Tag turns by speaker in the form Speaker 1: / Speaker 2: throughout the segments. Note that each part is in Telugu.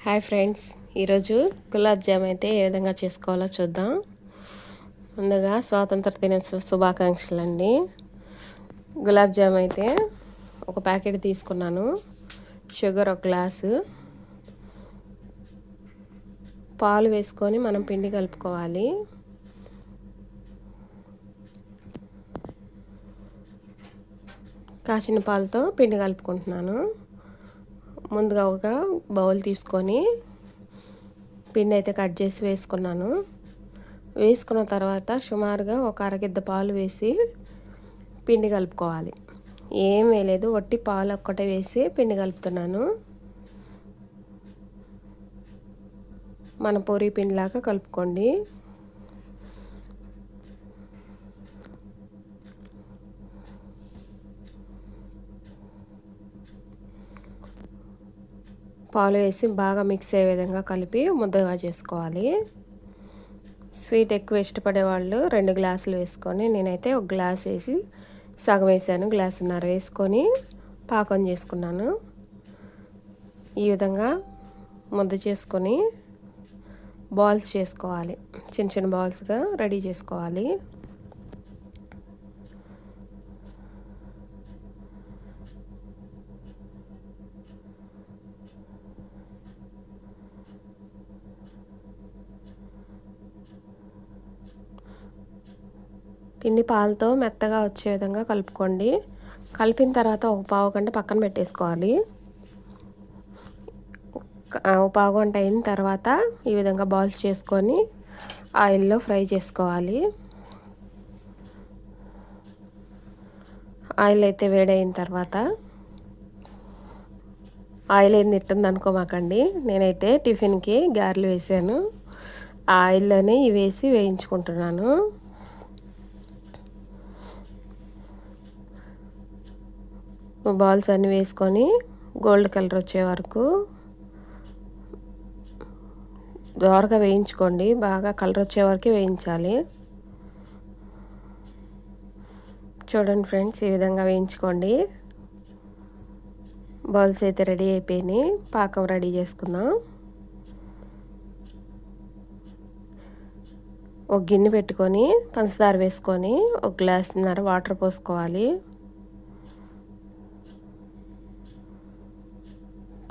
Speaker 1: హాయ్ ఫ్రెండ్స్, ఈరోజు గులాబ్ జామ్ అయితే ఏ విధంగా చేసుకోవాలో చూద్దాం. ముందుగా స్వాతంత్ర దినోత్సవ శుభాకాంక్షలు అండి. గులాబ్ జామ్ అయితే ఒక ప్యాకెట్ తీసుకున్నాను. షుగర్ ఒక గ్లాసు, పాలు వేసుకొని మనం పిండి కలుపుకోవాలి. కాచిన పాలతో పిండి కలుపుకుంటున్నాను. ముందుగా ఒక బౌల్ తీసుకొని పిండి అయితే కట్ చేసి వేసుకున్నాను. వేసుకున్న తర్వాత సుమారుగా ఒక అరగిద్ద పాలు వేసి పిండి కలుపుకోవాలి. ఏం వేయలేదు, వట్టి పాలు ఒక్కటే వేసి పిండి కలుపుతున్నాను. మన పూరీ పిండిలాగా కలుపుకోండి. పాలు వేసి బాగా మిక్స్ అయ్యే విధంగా కలిపి ముద్దగా చేసుకోవాలి. స్వీట్ ఎక్కువ ఇష్టపడే వాళ్ళు 2 గ్లాసులు వేసుకొని, నేనైతే ఒక గ్లాస్ వేసి సగం వేసాను. గ్లాసున్నర వేసుకొని పాకం చేసుకున్నాను. ఈ విధంగా ముద్ద చేసుకొని బాల్స్ చేసుకోవాలి. చిన్న చిన్న బాల్స్గా రెడీ చేసుకోవాలి. పిండి పాలతో మెత్తగా వచ్చే విధంగా కలుపుకోండి. కలిపిన తర్వాత ఒక పావు గంట పక్కన పెట్టేసుకోవాలి. ఒక పావు గంట అయిన తర్వాత ఈ విధంగా బాల్స్ చేసుకొని ఆయిల్లో ఫ్రై చేసుకోవాలి. ఆయిల్ అయితే వేడైన తర్వాత, ఆయిల్ ఏం తిట్టుంది అనుకోమాకండి, నేనైతే టిఫిన్కి గారెలు వేసాను. ఆ ఆయిల్లోనే ఇవి వేసి వేయించుకుంటున్నాను. బాల్స్ అన్నీ వేసుకొని గోల్డ్ కలర్ వచ్చే వరకు దోరగా వేయించుకోండి. బాగా కలర్ వచ్చే వరకు వేయించాలి. చూడండి ఫ్రెండ్స్, ఈ విధంగా వేయించుకోండి. బాల్స్ అయితే రెడీ అయిపోయినాయి. పాకం రెడీ చేసుకుందాం. ఒక గిన్నె పెట్టుకొని పంచదార వేసుకొని ఒక గ్లాసున్నర వాటర్ పోసుకోవాలి.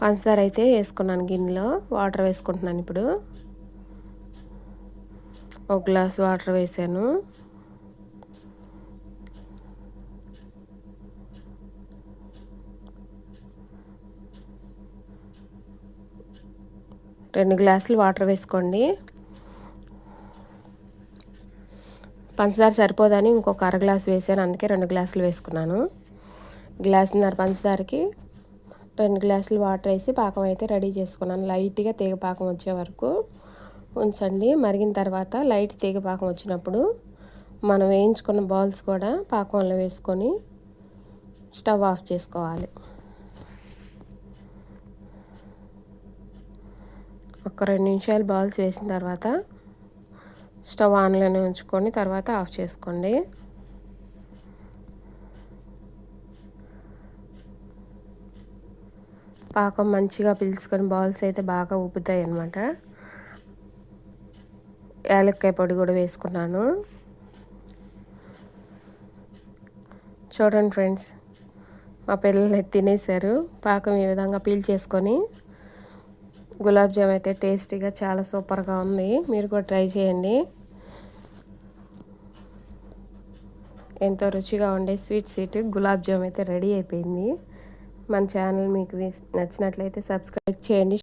Speaker 1: పంచదార అయితే వేసుకున్నాను గిన్నెలో. వాటర్ వేసుకుంటున్నాను. ఇప్పుడు ఒక గ్లాస్ వాటర్ వేసాను. రెండు గ్లాసులు వాటర్ వేసుకోండి. పంచదార సరిపోదని ఇంకొక అర గ్లాసు వేసాను, అందుకే 2 గ్లాసులు వేసుకున్నాను. గ్లాసున్నర పంచదారకి 2 గ్లాసులు వాటర్ వేసి పాకం అయితే రెడీ చేసుకున్నాను. లైట్గా తీగ పాకం వచ్చే వరకు ఉంచండి. మరిగిన తర్వాత లైట్ తీగ పాకం వచ్చినప్పుడు మనం వేయించుకున్న బాల్స్ కూడా పాకంలో వేసుకొని స్టవ్ ఆఫ్ చేసుకోవాలి. ఒక 2 నిమిషాలు బాల్స్ వేసిన తర్వాత స్టవ్ ఆన్లోనే ఉంచుకొని తర్వాత ఆఫ్ చేసుకోండి. పాకం మంచిగా పీల్చుకొని బాల్స్ అయితే బాగా ఉబ్బుతాయి అన్నమాట. యాలక్కాయ పొడి కూడా వేసుకున్నాను. చూడండి ఫ్రెండ్స్, మా పిల్లలు తినేశారు. పాకం ఈ విధంగా పీల్ చేసుకొని గులాబ్ జామ్ అయితే టేస్టీగా చాలా సూపర్గా ఉంది. మీరు కూడా ట్రై చేయండి. ఎంతో రుచిగా ఉండే స్వీట్ గులాబ్ జామ్ అయితే రెడీ అయిపోయింది. మన ఛానల్ మీకు నచ్చినట్లయితే సబ్స్క్రైబ్ చేయండి.